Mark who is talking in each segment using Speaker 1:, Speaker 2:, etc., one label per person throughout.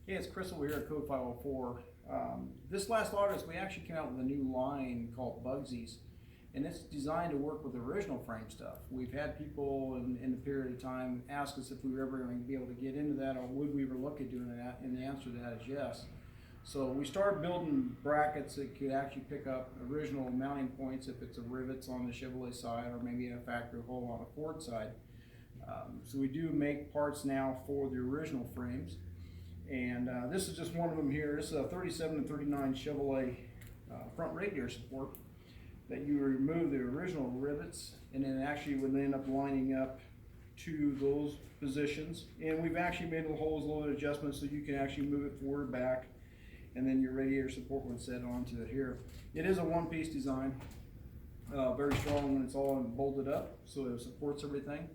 Speaker 1: Hey, it's Chris over here at Code 504. This last August, we actually came out with a new line called Bugsy's, and it's designed to work with original frame stuff. We've had people in the period of time ask us if we were ever going to be able to get into that, or would we ever look at doing that, and the answer to that is yes. So we started building brackets that could actually pick up original mounting points if it's a rivets on the Chevrolet side, or maybe a factory hole on a Ford side. So we do make parts now for the original frames. And this is just one of them here. This is a 37 and 39 Chevrolet front radiator support that you remove the original rivets, and then actually would end up lining up to those positions. And we've actually made the holes a little bit adjustments so you can actually move it forward, back, and then your radiator support would set onto it here. It is a one-piece design, very strong when it's all bolted up, so it supports everything.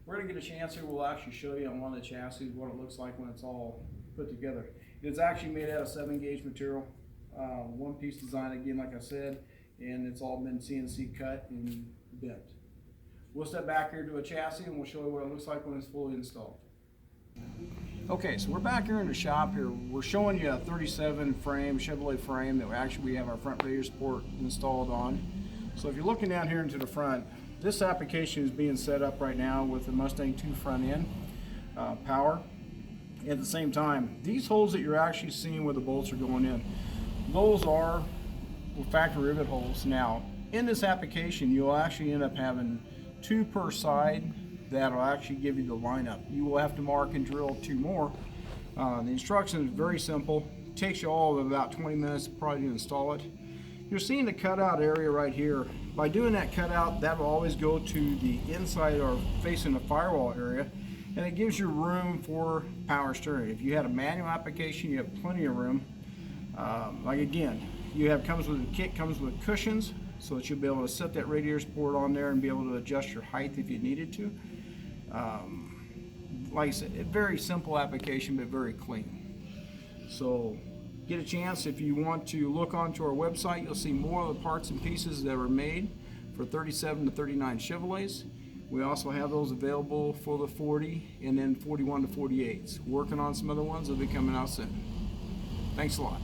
Speaker 1: We're gonna get a chance here. We'll actually show you on one of the chassis what it looks like when it's all put together. It's actually made out of 7-gauge material, one-piece design again, like I said, and it's all been CNC cut and bent. We'll step back here to a chassis and we'll show you what it looks like when it's fully installed. Okay, so we're back here in the shop here. We're showing you a 37 frame, Chevrolet frame that we have our front radiator support installed on. So if you're looking down here into the front, this application is being set up right now with the Mustang 2 front end power. At the same time, these holes that you're actually seeing where the bolts are going in, those are factory rivet holes. Now, in this application, you'll actually end up having 2 per side that'll actually give you the lineup. You will have to mark and drill 2 more. The instruction is very simple. It takes you all of about 20 minutes probably to install it. You're seeing the cutout area right here. By doing that cutout, that will always go to the inside or facing the firewall area, and it gives you room for power steering. If you had a manual application, you have plenty of room. Like again, the kit comes with cushions, so that you'll be able to set that radiator support on there and be able to adjust your height if you needed to. Like I said, a very simple application, but very clean. So get a chance, if you want to look onto our website, you'll see more of the parts and pieces that were made for 37 to 39 Chevrolets. We also have those available for the 40 and then 41 to 48s. Working on some other ones that'll be coming out soon. Thanks a lot.